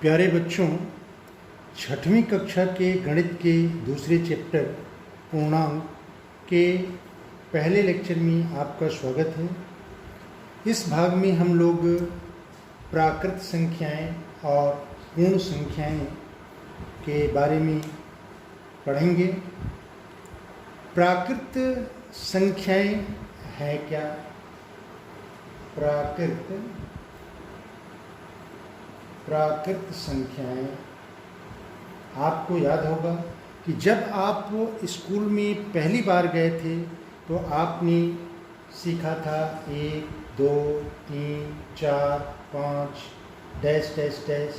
प्यारे बच्चों, छठवीं कक्षा के गणित के दूसरे चैप्टर पूर्णांक के पहले लेक्चर में आपका स्वागत है। इस भाग में हम लोग प्राकृत संख्याएं और पूर्ण संख्याएं के बारे में पढ़ेंगे। प्राकृत संख्याएं है क्या? प्राकृत संख्याएं, आपको याद होगा कि जब आप स्कूल में पहली बार गए थे तो आपने सीखा था 1, 2, 3, 4, 5 डैश डैश डैश।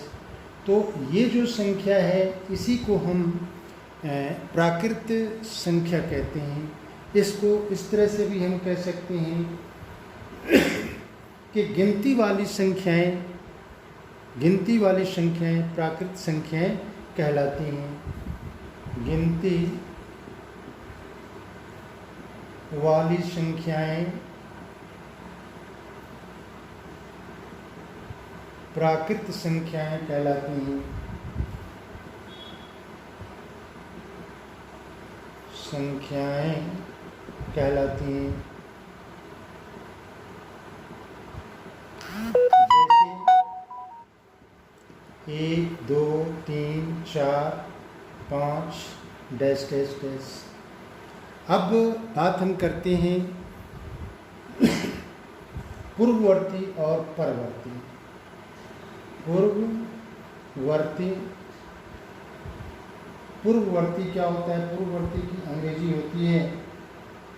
तो ये जो संख्या है इसी को हम प्राकृत संख्या कहते हैं। इसको इस तरह से भी हम कह सकते हैं कि गिनती वाली संख्याएं प्राकृत संख्याएं कहलाती हैं। गिनती वाली संख्याएं प्राकृत संख्याएं कहलाती हैं। संख्याएं कहलाती हैं। जैसे 1, 2, 3, 4, 5 डैश डैश डैश। अब बात हम करते हैं पूर्ववर्ती और परवर्ती। पूर्ववर्ती क्या होता है? पूर्ववर्ती की अंग्रेजी होती है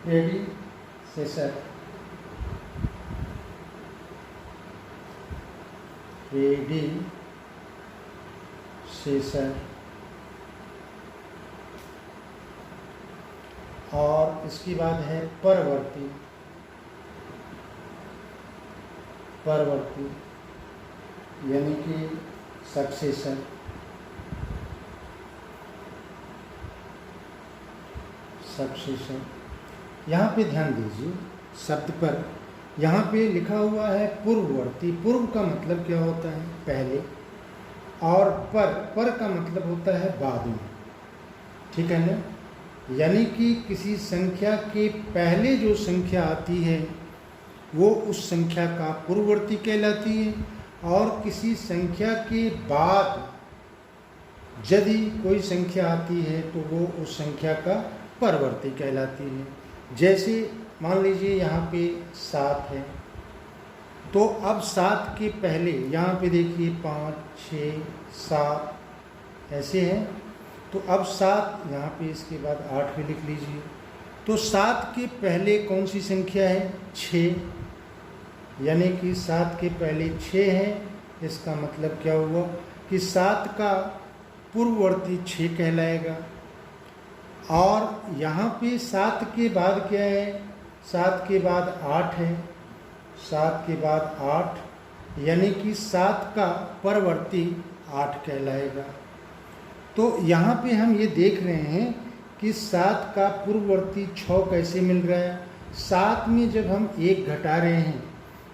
प्रेडिसेसर। और इसके बाद है परवर्ती। यानी कि सक्सेसर। यहाँ पे ध्यान दीजिए शब्द पर। यहाँ पे लिखा हुआ है पूर्ववर्ती। पूर्व का मतलब क्या होता है? पहले। और पर का मतलब होता है बाद में। ठीक है ना? यानी कि किसी संख्या के पहले जो संख्या आती है वो उस संख्या का पूर्ववर्ती कहलाती है, और किसी संख्या के बाद यदि कोई संख्या आती है तो वो उस संख्या का परवर्ती कहलाती है। जैसे मान लीजिए यहाँ पे 7 है, तो अब 7 के पहले यहाँ पे देखिए 5, 6, 7 ऐसे है। तो अब 7 यहाँ पे, इसके बाद 8 भी लिख लीजिए। तो 7 के पहले कौन सी संख्या है? 6। यानी कि 7 के पहले 6 है। इसका मतलब क्या हुआ कि 7 का पूर्ववर्ती 6 कहलाएगा। और यहाँ पे 7 के बाद क्या है? 7 के बाद 8 है। 7 के बाद 8, यानी कि 7 का परवर्ती 8 कहलाएगा। तो यहाँ पे हम ये देख रहे हैं कि 7 का पूर्ववर्ती 6 कैसे मिल रहा है। 7 में जब हम 1 घटा रहे हैं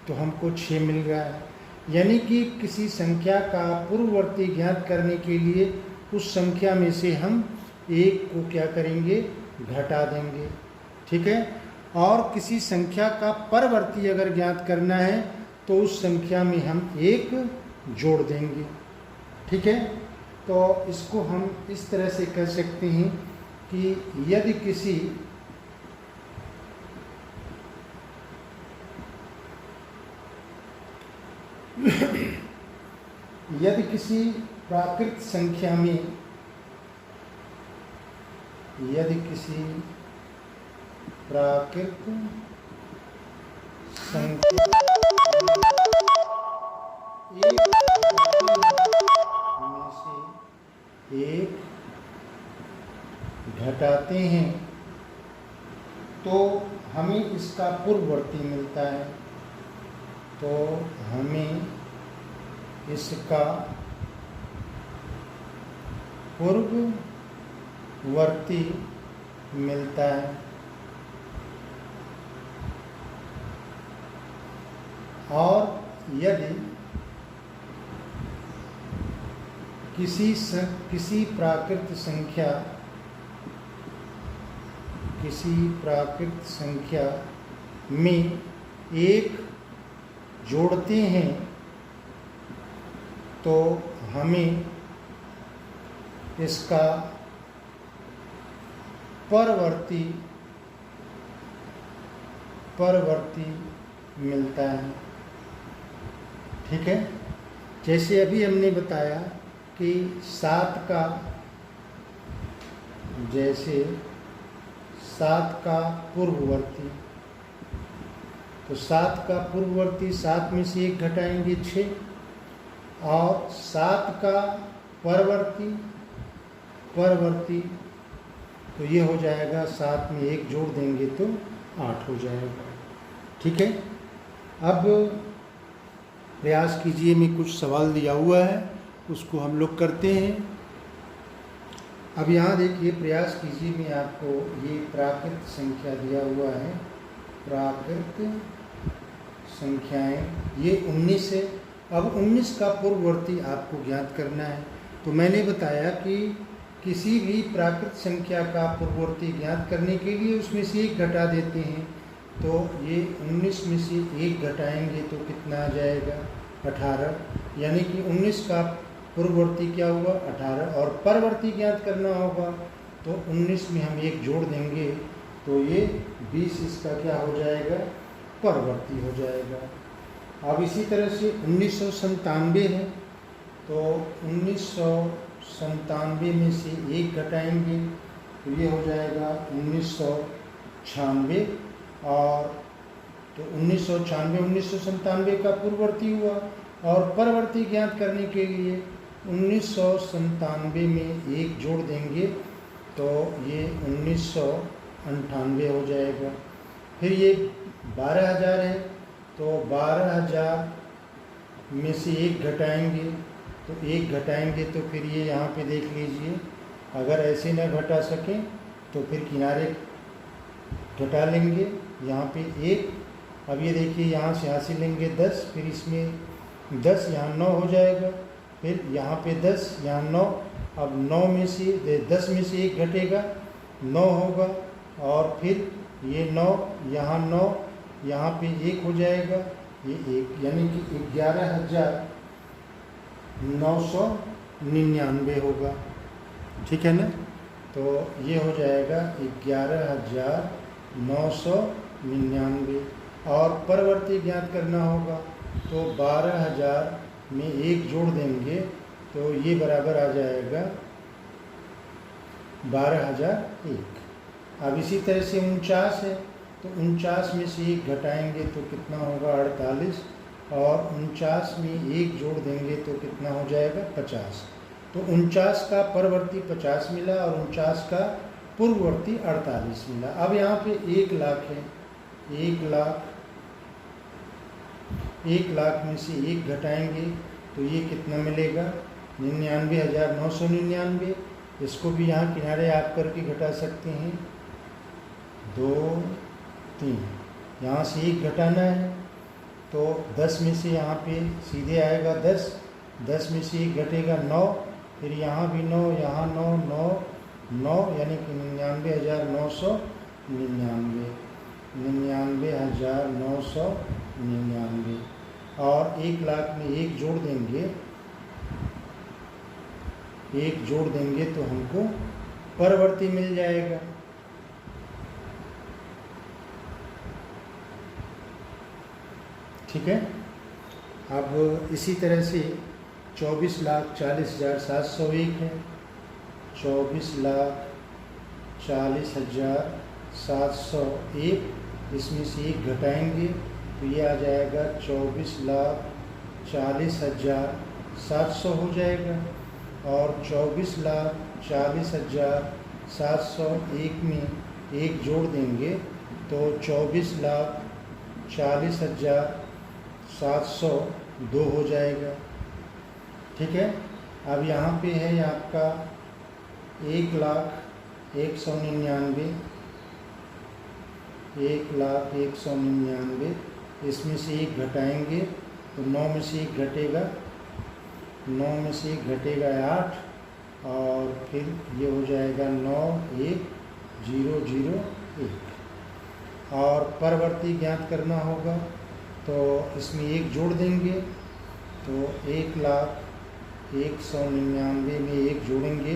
तो हमको 6 मिल रहा है। यानी कि किसी संख्या का पूर्ववर्ती ज्ञात करने के लिए उस संख्या में से हम 1 को क्या करेंगे? घटा देंगे। ठीक है? और किसी संख्या का परवर्ती अगर ज्ञात करना है तो उस संख्या में हम 1 जोड़ देंगे। ठीक है? तो इसको हम इस तरह से कह सकते हैं कि यदि किसी प्राकृत संख्या में एक में से 1 घटाते हैं तो हमें इसका पूर्ववर्ती मिलता है। तो हमें इसका पूर्ववर्ती मिलता है। और किसी प्राकृत संख्या में एक जोड़ते हैं तो हमें इसका परवर्ती मिलता है। ठीक है, जैसे अभी हमने बताया कि 7 का पूर्ववर्ती, तो 7 का पूर्ववर्ती 7 में से 1 घटाएंगे 6, और 7 का परवर्ती तो ये हो जाएगा 7 में 1 जोड़ देंगे तो 8 हो जाएगा। ठीक है, अब प्रयास कीजिए, मैं कुछ सवाल दिया हुआ है उसको हम लोग करते हैं। अब यहाँ देखिए, प्रयास कीजिए, मैं आपको ये प्राकृत संख्या दिया हुआ है, प्राकृत संख्याएं, ये 19 है। अब 19 का पूर्ववर्ती आपको ज्ञात करना है। तो मैंने बताया कि किसी भी प्राकृत संख्या का पूर्ववर्ती ज्ञात करने के लिए उसमें से 1 घटा देते हैं। तो ये 19 में से 1 घटाएंगे तो कितना आ जाएगा 18, यानी कि 19 का पूर्ववर्ती क्या हुआ 18, और परवर्ती ज्ञात करना होगा तो 19 में हम 1 जोड़ देंगे तो ये 20 इसका क्या हो जाएगा परवर्ती हो जाएगा। अब इसी तरह से 1997 है, तो 1997 में से 1 घटाएंगे तो ये हो जाएगा 1996, और तो 1997 का पूर्ववर्ती हुआ, और परवर्ती ज्ञात करने के लिए 1997 में 1 जोड़ देंगे तो ये 1998 हो जाएगा। फिर ये 12,000 है, तो 12,000 में से 1 घटाएंगे तो 1 घटाएंगे तो फिर ये यहाँ पे देख लीजिए, अगर ऐसे न घटा सकें तो फिर किनारे घटा लेंगे, यहाँ पे 1। अब ये देखिए, यहाँ से हासिल लेंगे 10, फिर इसमें 10 यहाँ 9 हो जाएगा, फिर यहाँ पे 10 यहाँ 9, अब 9 में से 10 में से 1 घटेगा 9 होगा, और फिर ये 9 यहाँ 9 यहाँ पे 1 हो जाएगा, ये 1, यानी कि 11,999 होगा। ठीक है ना, तो ये हो जाएगा 11,999, और परवर्ती ज्ञात करना होगा तो 12,000 में 1 जोड़ देंगे तो ये बराबर आ जाएगा 12,001। अब इसी तरह से 49 है, तो 49 में से 1 घटाएंगे तो कितना होगा 48, और 49 में 1 जोड़ देंगे तो कितना हो जाएगा 50। तो 49 का परवर्ती 50 मिला और 49 का पूर्ववर्ती 48 मिला। अब यहाँ पे 1 लाख है, 1 लाख में से 1 घटाएंगे तो ये कितना मिलेगा 99,999। इसको भी यहाँ किनारे आप करके घटा सकते हैं, 2 3, यहाँ से 1 घटाना है तो 10 में से यहाँ पे सीधे आएगा 10, 10 में से 1 घटेगा 9, फिर यहाँ भी 9, यहाँ 9, 9 9, यानी कि 99,999, 99,999, और 1 लाख में 1 जोड़ देंगे, 1 जोड़ देंगे तो हमको परवर्ती मिल जाएगा। ठीक है, अब इसी तरह से 24,40,701 है, 24,40,701, इसमें से 1 घटाएंगे तो ये आ जाएगा 24,40,700 हो जाएगा, और 24,40,701 में 1 जोड़ देंगे तो 24,40,702 हो जाएगा। ठीक है, अब यहाँ पे है आपका 1,01,99, 1,01,99, इसमें से 1 घटाएंगे तो 9 में से 1 घटेगा 9 में से 1 घटेगा 8 और फिर ये हो जाएगा 9 1 0 0 1। और परवर्ती ज्ञात करना होगा तो इसमें 1 जोड़ देंगे तो 1,01,99 में 1 जोड़ेंगे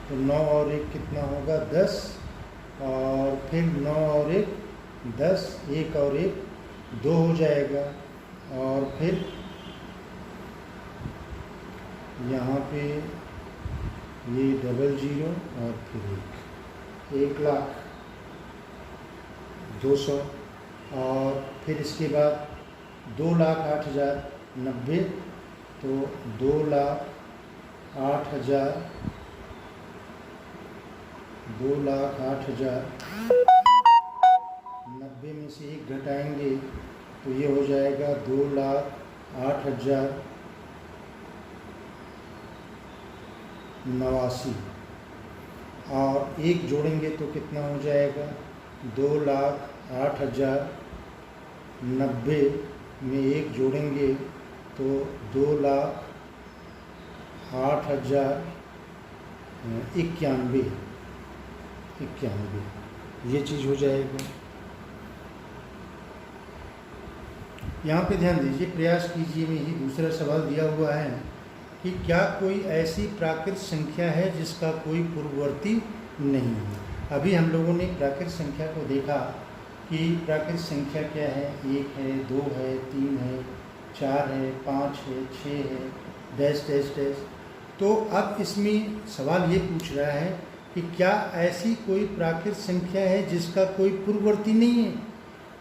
तो 9 और 1 कितना होगा 10 और फिर 9 और 1 10, 1 और 1 2 हो जाएगा और फिर यहाँ पे ये 00 और फिर 1,02,00,000 और फिर इसके बाद 2,08,090 तो 2,08,090 में से 1 घटाएंगे तो ये हो जाएगा 2,08,089 और 1 जोड़ेंगे तो कितना हो जाएगा 2,08,090 में 1 जोड़ेंगे तो 2,08,091 ये चीज़ हो जाएगा। यहाँ पे ध्यान दीजिए, प्रयास कीजिए में ही दूसरा सवाल दिया हुआ है कि क्या कोई ऐसी प्राकृत संख्या है जिसका कोई पूर्ववर्ती नहीं है। अभी हम लोगों ने प्राकृत संख्या को देखा कि प्राकृत संख्या क्या है, 1 है, 2 है, 3 है, 4 है, 5 है, 6 है, डैश डैश डैश। तो अब इसमें सवाल ये पूछ रहा है कि क्या ऐसी कोई प्राकृत संख्या है जिसका कोई पूर्ववर्ती नहीं है।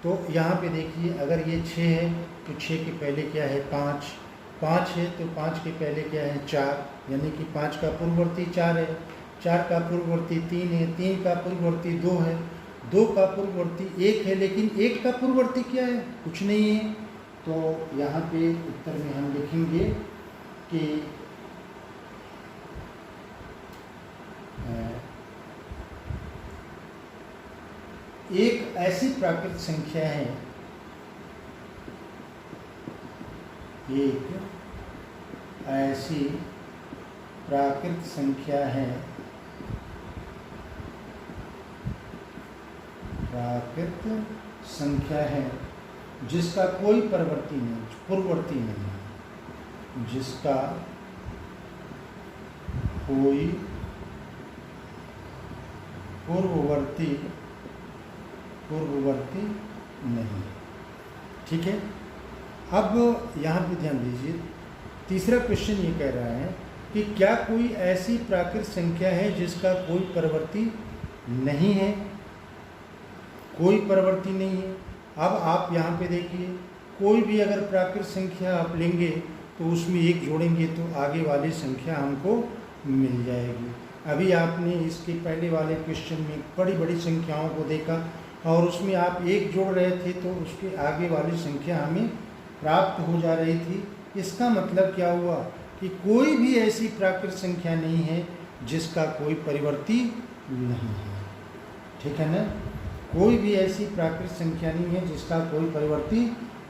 तो यहाँ पे देखिए, अगर ये 6 है तो 6 के पहले क्या है 5, 5 है तो 5 के पहले क्या है 4, यानी कि 5 का पूर्ववर्ती 4 है, 4 का पूर्ववर्ती 3 है, 3 का पूर्ववर्ती 2 है, 2 का पूर्ववर्ती 1 है, लेकिन 1 का पूर्ववर्ती क्या है, कुछ नहीं है। तो यहाँ पे उत्तर में हम लिखेंगे कि एक ऐसी प्राकृत संख्या है, एक ऐसी प्राकृत संख्या है, प्राकृत संख्या है जिसका कोई पूर्ववर्ती नहीं है, जिसका कोई पूर्ववर्ती नहीं। ठीक है, अब यहाँ पे ध्यान दीजिए, तीसरा क्वेश्चन ये कह रहा है कि क्या कोई ऐसी प्राकृत संख्या है जिसका कोई पूर्ववर्ती नहीं है, कोई पूर्ववर्ती नहीं है। अब आप यहाँ पे देखिए, कोई भी अगर प्राकृत संख्या आप लेंगे तो उसमें 1 जोड़ेंगे तो आगे वाली संख्या हमको मिल जाएगी। अभी आपने इसके पहले वाले क्वेश्चन में बड़ी बड़ी संख्याओं को देखा और उसमें आप 1 जोड़ रहे थे तो उसके आगे वाली संख्या हमें प्राप्त हो जा रही थी। इसका मतलब क्या हुआ कि कोई भी ऐसी प्राकृत संख्या नहीं है जिसका कोई परिवर्ती नहीं है। ठीक है ना, कोई भी ऐसी प्राकृत संख्या नहीं है जिसका कोई परिवर्ती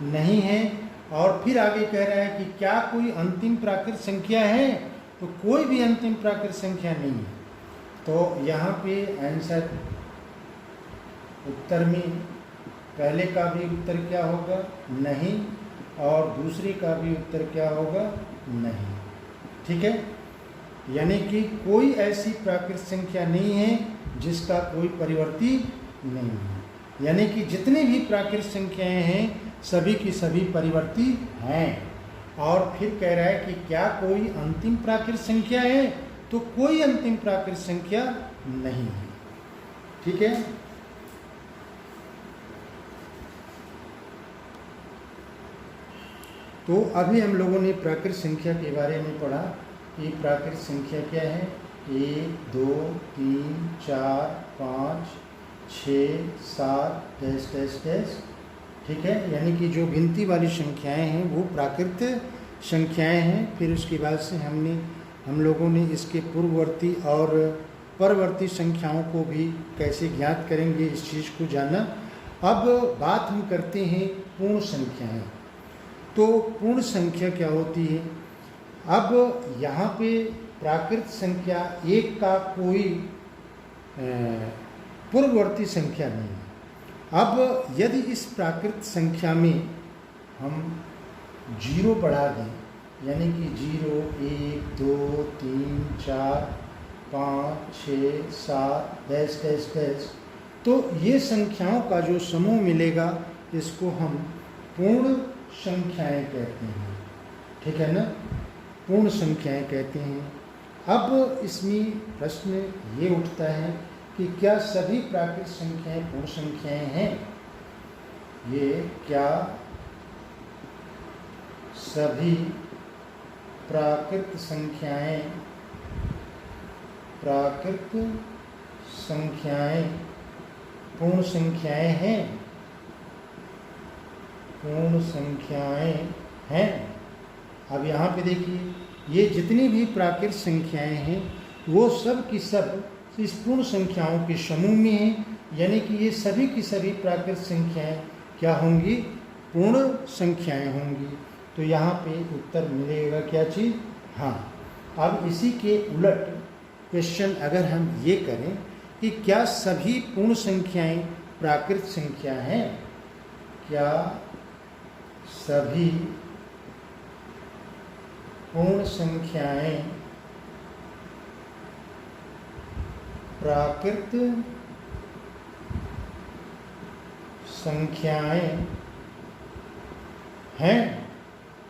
नहीं है। और फिर आगे कह रहा है कि क्या कोई अंतिम प्राकृत संख्या है, तो कोई भी अंतिम प्राकृत संख्या नहीं है। तो यहाँ पे आंसर उत्तर में पहले का भी उत्तर क्या होगा, नहीं, और दूसरे का भी उत्तर क्या होगा, नहीं। ठीक है, यानी कि कोई ऐसी प्राकृत संख्या नहीं है जिसका कोई परिवर्ती नहीं है, यानी कि जितनी भी प्राकृत संख्याएं हैं सभी की सभी परिवर्ती हैं। और फिर कह रहा है कि क्या कोई अंतिम प्राकृत संख्या है, तो कोई अंतिम प्राकृत संख्या नहीं है। ठीक है, तो अभी हम लोगों ने प्राकृत संख्या के बारे में पढ़ा कि प्राकृत संख्या क्या है, 1 2 3 4 5 6 7 डैश डैश डैश। ठीक है, यानी कि जो गिनती वाली संख्याएं हैं वो प्राकृत संख्याएं हैं। फिर उसके बाद से हम लोगों ने इसके पूर्ववर्ती और परवर्ती संख्याओं को भी कैसे ज्ञात करेंगे इस चीज़ को जाना। अब बात हम करते हैं पूर्ण संख्याएं। तो पूर्ण संख्या क्या होती है। अब यहाँ पे प्राकृत संख्या 1 का कोई पूर्ववर्ती संख्या नहीं है। अब यदि इस प्राकृत संख्या में हम 0 बढ़ा दें, यानी कि 0, 1, 2, 3, 4, 5, 6, 7 डैश डैश डैश, तो ये संख्याओं का जो समूह मिलेगा इसको हम पूर्ण संख्याएं कहते हैं। ठीक है ना, पूर्ण संख्याएं कहते हैं। अब इसमें प्रश्न ये उठता है कि क्या सभी प्राकृत संख्याएं पूर्ण संख्याएं हैं? ये क्या सभी प्राकृत संख्याएं पूर्ण संख्याएं हैं? पूर्ण संख्याएं हैं। अब यहाँ पे देखिए, ये जितनी भी प्राकृत संख्याएं हैं वो सब की सब इस पूर्ण संख्याओं के समूह में हैं, यानी कि ये सभी की सभी प्राकृत संख्याएं क्या होंगी? पूर्ण संख्याएं होंगी। तो यहाँ पे उत्तर मिलेगा क्या चीज़? हाँ। अब इसी के उलट क्वेश्चन अगर हम ये करें कि क्या सभी पूर्ण संख्याएं प्राकृत संख्या हैं? क्या सभी पूर्ण संख्याएं प्राकृत संख्याएं हैं?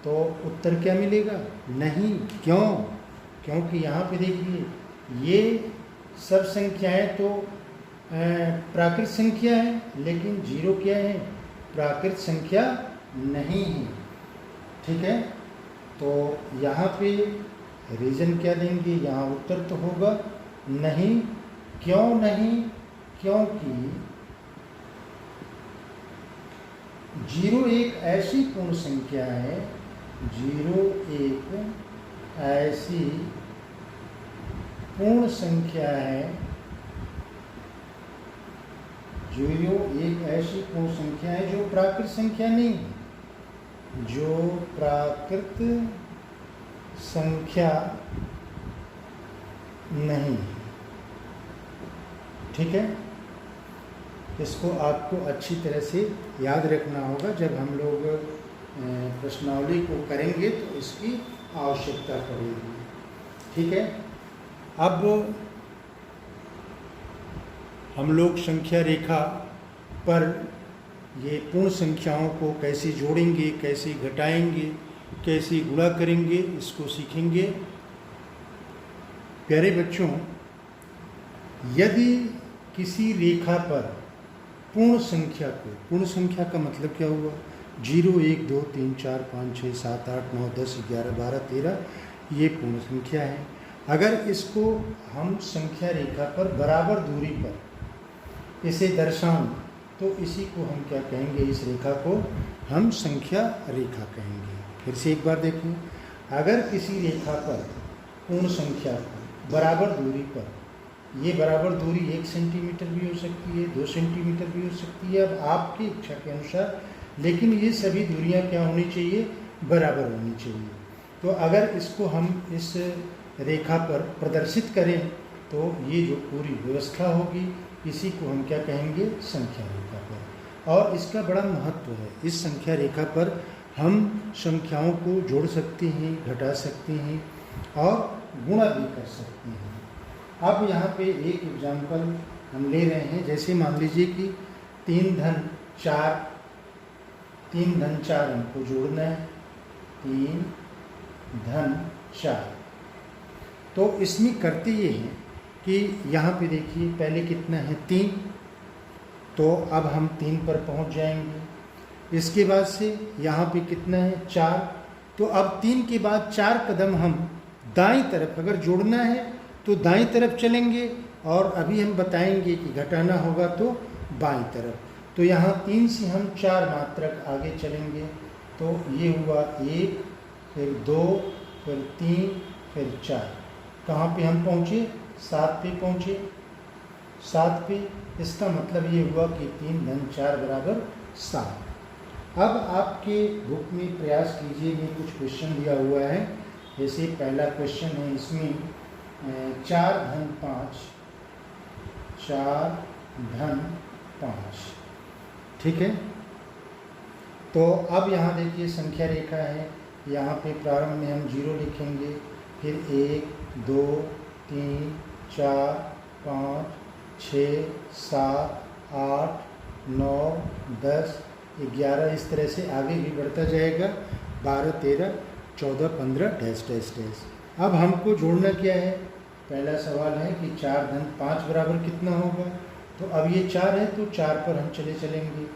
तो उत्तर क्या मिलेगा? नहीं। क्यों? क्योंकि यहाँ पे देखिए, ये सब संख्याएं तो प्राकृत संख्या है, लेकिन 0 क्या है? प्राकृत संख्या नहीं है। ठीक है, तो यहाँ पे रीजन क्या देंगे? यहाँ उत्तर तो होगा नहीं। क्यों नहीं? क्योंकि 0 एक ऐसी पूर्ण संख्या है, 0 एक ऐसी पूर्ण संख्या है, 0 एक ऐसी पूर्ण संख्या है जो प्राकृत संख्या नहीं है, जो प्राकृत संख्या नहीं है। ठीक है, इसको आपको अच्छी तरह से याद रखना होगा। जब हम लोग प्रश्नावली को करेंगे तो इसकी आवश्यकता पड़ेगी। ठीक है, अब हम लोग संख्या रेखा पर ये पूर्ण संख्याओं को कैसे जोड़ेंगे, कैसे घटाएंगे, कैसे गुणा करेंगे, इसको सीखेंगे। प्यारे बच्चों, यदि किसी रेखा पर पूर्ण संख्या को, पूर्ण संख्या का मतलब क्या हुआ? 0, 1, 2, 3, 4, 5, 6, 7, 8, 9, 10, 11, 12, 13 ये पूर्ण संख्या है। अगर इसको हम संख्या रेखा पर बराबर दूरी पर इसे दर्शाएं तो इसी को हम क्या कहेंगे? इस रेखा को हम संख्या रेखा कहेंगे। फिर से एक बार देखिए, अगर किसी रेखा पर पूर्ण संख्या को बराबर दूरी पर, ये बराबर दूरी 1 सेंटीमीटर भी हो सकती है, 2 सेंटीमीटर भी हो सकती है, अब आपकी इच्छा के अनुसार, लेकिन ये सभी दूरियां क्या होनी चाहिए? बराबर होनी चाहिए। तो अगर इसको हम इस रेखा पर प्रदर्शित करें तो ये जो पूरी व्यवस्था होगी, इसी को हम क्या कहेंगे? संख्या रेखा पर। और इसका बड़ा महत्व है। इस संख्या रेखा पर हम संख्याओं को जोड़ सकते हैं, घटा सकते हैं और गुणा भी कर सकते हैं। अब यहाँ पे एक एग्जाम्पल हम ले रहे हैं। जैसे मान लीजिए कि 3 धन 4 हमको जोड़ना है, 3 धन 4। तो इसमें करते ये हैं कि यहाँ पे देखिए, पहले कितना है? 3। तो अब हम 3 पर पहुँच जाएंगे। इसके बाद से यहाँ पे कितना है? 4। तो अब 3 के बाद 4 कदम हम दाईं तरफ, अगर जोड़ना है तो दाईं तरफ चलेंगे, और अभी हम बताएंगे कि घटाना होगा तो बाईं तरफ। तो यहाँ 3 से हम 4 मात्रक आगे चलेंगे। तो ये हुआ 1, फिर 2, फिर 3, फिर 4। कहाँ पे हम पहुँचे? 7 पे पहुँचे। 7 पे, इसका मतलब ये हुआ कि 3 धन 4 बराबर 7। अब आपके बुक में प्रयास कीजिए, में कुछ क्वेश्चन दिया हुआ है जैसे पहला क्वेश्चन है, इसमें 4 धन 5, 4 धन 5, ठीक है। तो अब यहाँ देखिए संख्या रेखा है, यहाँ पे प्रारंभ में हम 0 लिखेंगे, फिर 1 2 3 4 5 6 7 8 9 10 11, इस तरह से आगे भी बढ़ता जाएगा, 12 13 14 15 डैश डैश डैश। अब हमको जोड़ना क्या है, पहला सवाल है कि 4 धन 5 बराबर कितना होगा। तो अब ये 4 है तो 4 पर हम चले चलेंगे,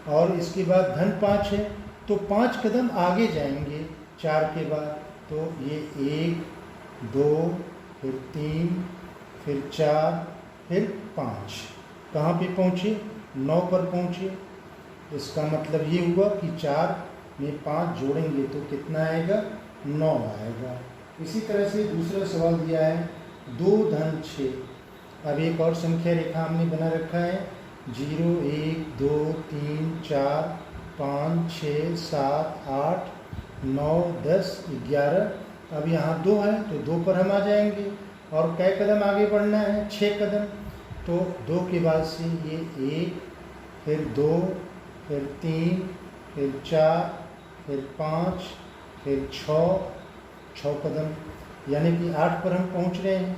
और इसके बाद धन 5 है तो 5 कदम आगे जाएंगे 4 के बाद। तो ये 1 2 फिर 3 फिर 4 फिर 5, कहाँ पे पहुँचे, 9 पर पहुँचे। इसका मतलब ये हुआ कि 4 में 5 जोड़ेंगे तो कितना आएगा, 9 आएगा। इसी तरह से दूसरा सवाल दिया है 2 धन 6। अब एक और संख्या रेखा हमने बना रखा है, 0 1 2 3 4 5 6 7 8 9 10 11। अब यहाँ 2 है तो 2 पर हम आ जाएंगे, और कै कदम आगे बढ़ना है, 6 कदम। तो 2 के बाद से ये 1 फिर 2 फिर 3 फिर 4 फिर 5 फिर 6 कदम, यानी कि 8 पर हम पहुंच रहे हैं।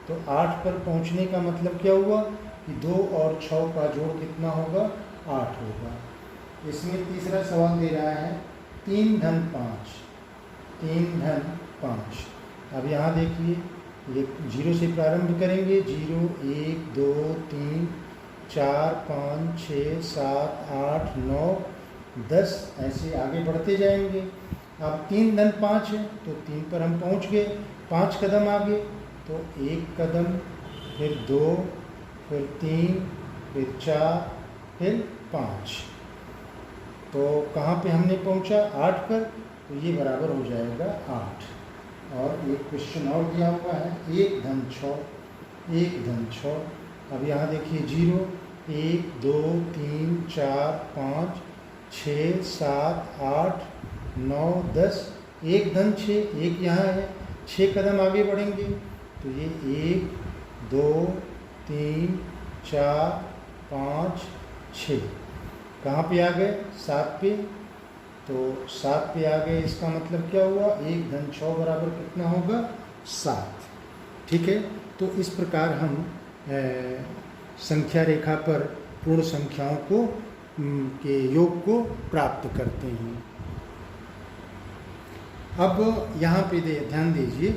तो 8 पर पहुंचने का मतलब क्या हुआ कि 2 और 6 का जोड़ कितना होगा, 8 होगा। इसमें तीसरा सवाल दे रहा है 3 धन 5, 3 धन 5। अब यहाँ देखिए, ये 0 से प्रारंभ करेंगे, 0 1 2 3 4 5 6 7 8 9 10, ऐसे आगे बढ़ते जाएंगे। अब 3 धन 5 है तो 3 पर हम पहुंच गए, 5 कदम आगे। तो 1 कदम फिर 2 फिर 3 फिर 4 फिर 5। तो कहाँ पे हमने पहुंचा, 8 पर। तो ये बराबर हो जाएगा 8। और एक क्वेश्चन और दिया हुआ है 1 धन 6, 1 धन 6। अब यहाँ देखिए 0 1 2 3 4 5 6 7 8 9 10, 1 धन 6, 1 यहाँ है, 6 कदम आगे बढ़ेंगे। तो ये 1 2 3 4 5 6, कहाँ पे आ गए, 7 पे। तो 7 पे आ गए, इसका मतलब क्या हुआ, 1 धन 6 बराबर कितना होगा, 7, ठीक है। तो इस प्रकार हम संख्या रेखा पर पूर्ण संख्याओं को के योग को प्राप्त करते हैं। अब यहाँ पे ध्यान दीजिए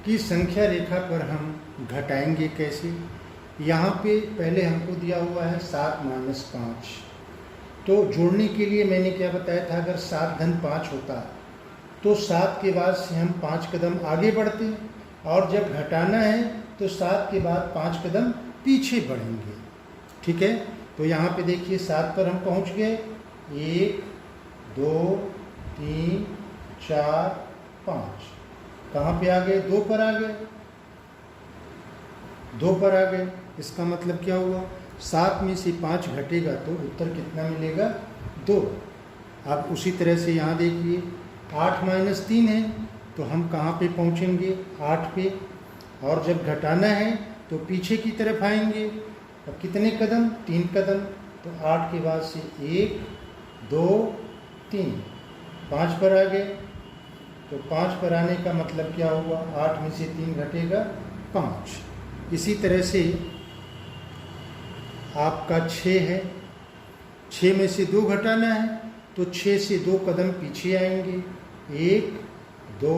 कि संख्या रेखा पर हम घटाएंगे कैसे। यहाँ पे पहले हमको दिया हुआ है 7 - 5। तो जोड़ने के लिए मैंने क्या बताया था, अगर 7 धन 5 होता तो 7 के बाद से हम 5 कदम आगे बढ़ते, और जब घटाना है तो 7 के बाद 5 कदम पीछे बढ़ेंगे, ठीक है। तो यहाँ पे देखिए 7 पर हम पहुँच गए, 1 2 3 4 5, कहाँ पे आ गए, 2 पर आ गए, 2 पर आ गए। इसका मतलब क्या हुआ, 7 में से 5 घटेगा तो उत्तर कितना मिलेगा, 2। अब उसी तरह से यहाँ देखिए 8 - 3 है तो हम कहाँ पे पहुँचेंगे, 8 पे। और जब घटाना है तो पीछे की तरफ आएंगे, अब कितने कदम, 3 कदम। तो 8 के बाद से 1 2 3, 5 पर आ गए। तो 5 पर आने का मतलब क्या हुआ, 8 में से 3 घटेगा, 5। इसी तरह से आपका 6 है, 6 में से 2 घटाना है तो 6 से 2 कदम पीछे आएंगे, 1 2,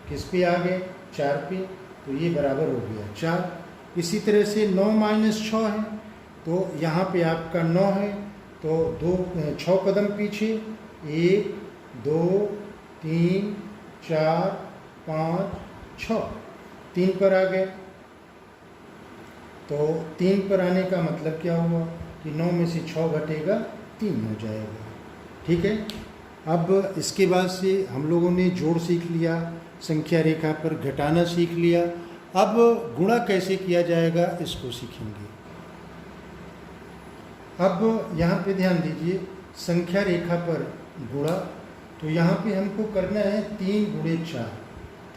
किस पे आ गए, 4 पे। तो ये बराबर हो गया 4। इसी तरह से 9 - 6 है, तो यहाँ पे आपका 9 है तो 6 कदम पीछे, 1 2 3 4 5 6, 3 पर आ गए। तो 3 पर आने का मतलब क्या हुआ कि 9 में से 6 घटेगा, 3 हो जाएगा, ठीक है। अब इसके बाद से हम लोगों ने जोड़ सीख लिया, संख्या रेखा पर घटाना सीख लिया। अब गुणा कैसे किया जाएगा इसको सीखेंगे। अब यहाँ पे ध्यान दीजिए, संख्या रेखा पर गुणा, तो यहाँ पे हमको करना है 3 × 4।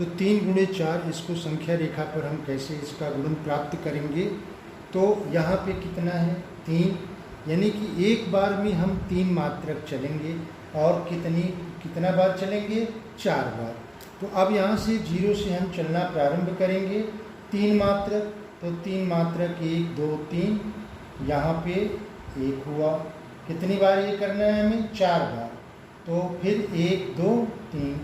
तो 3 गुणे 4, इसको संख्या रेखा पर हम कैसे इसका गुणन प्राप्त करेंगे। तो यहाँ पे कितना है 3, यानी कि एक बार में हम 3 मात्रक चलेंगे और कितना बार चलेंगे 4 बार। तो अब यहाँ से 0 से हम चलना प्रारंभ करेंगे 3 मात्रक, तो 3 मात्रक 1 2 3, यहाँ पे 1 हुआ। कितनी बार ये करना है हमें 4 बार। तो फिर 1 2 3,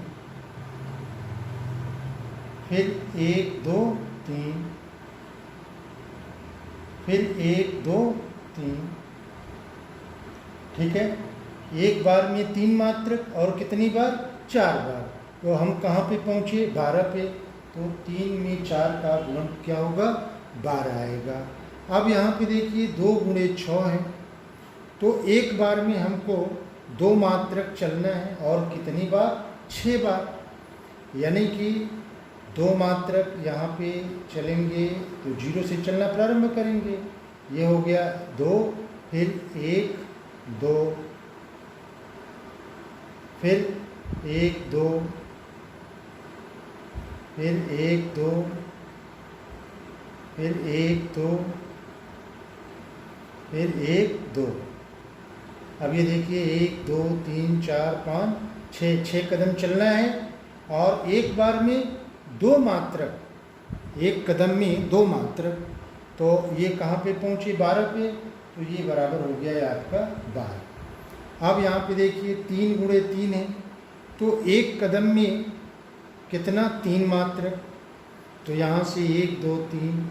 फिर 1 2 3, फिर 1 2 3, ठीक है। एक बार में 3 मात्रक और कितनी बार 4 बार। तो हम कहाँ पे पहुँचे 12 पे। तो 3 में 4 का गुणन क्या होगा 12 आएगा। अब यहाँ पे देखिए 2 गुणे 6 है, तो एक बार में हमको 2 मात्रक चलना है और कितनी बार 6 बार, यानी कि 2 मात्रक यहाँ पे चलेंगे तो 0 से चलना प्रारंभ करेंगे। ये हो गया 2, फिर 1 2, फिर 1 2, फिर 1 2, फिर 1 2, फिर 1 2। अब ये देखिए 1 2 3 4 5 6 कदम चलना है और एक बार में 2 मात्रक, एक कदम में 2 मात्रक। तो ये कहाँ पे पहुँचे 12 पे, तो ये बराबर हो गया है आपका 12। अब यहाँ पे देखिए 3 गुणे 3 है, तो एक कदम में कितना 3 मात्रक। तो यहाँ से 1 2 3,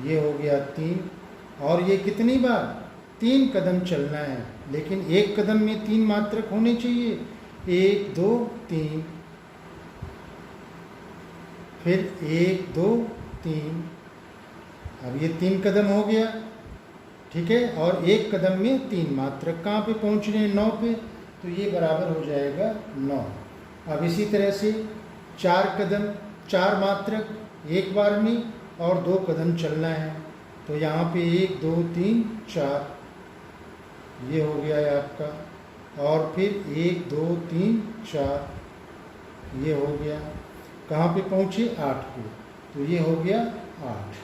ये हो गया 3, और ये कितनी बार 3 कदम चलना है, लेकिन एक कदम में 3 मात्रक होने चाहिए। 1 2 3, फिर 1 2 3, अब ये 3 कदम हो गया, ठीक है। और एक कदम में 3 मात्रक, कहाँ पे पहुँच रहे हैं 9 पे, तो ये बराबर हो जाएगा 9। अब इसी तरह से 4 कदम 4 मात्रक एक बार में और 2 कदम चलना है। तो यहाँ पे 1 2 3 4, ये हो गया है आपका, और फिर 1 2 3 4, ये हो गया। कहाँ पे पहुँचे 8 पे, तो ये हो गया 8,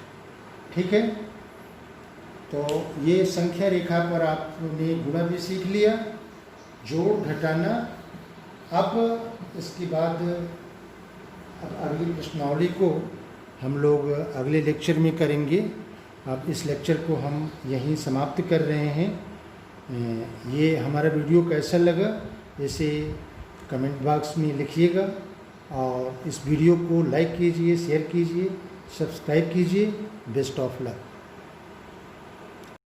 ठीक है। तो ये संख्या रेखा पर आपने गुणा भी सीख लिया, जोड़ घटाना। अब इसके बाद अब अगली प्रश्नावली को हम लोग अगले लेक्चर में करेंगे। अब इस लेक्चर को हम यहीं समाप्त कर रहे हैं। ये हमारा वीडियो कैसा लगा इसे कमेंट बॉक्स में लिखिएगा, और इस वीडियो को लाइक कीजिए, शेयर कीजिए, सब्सक्राइब कीजिए। Best of luck.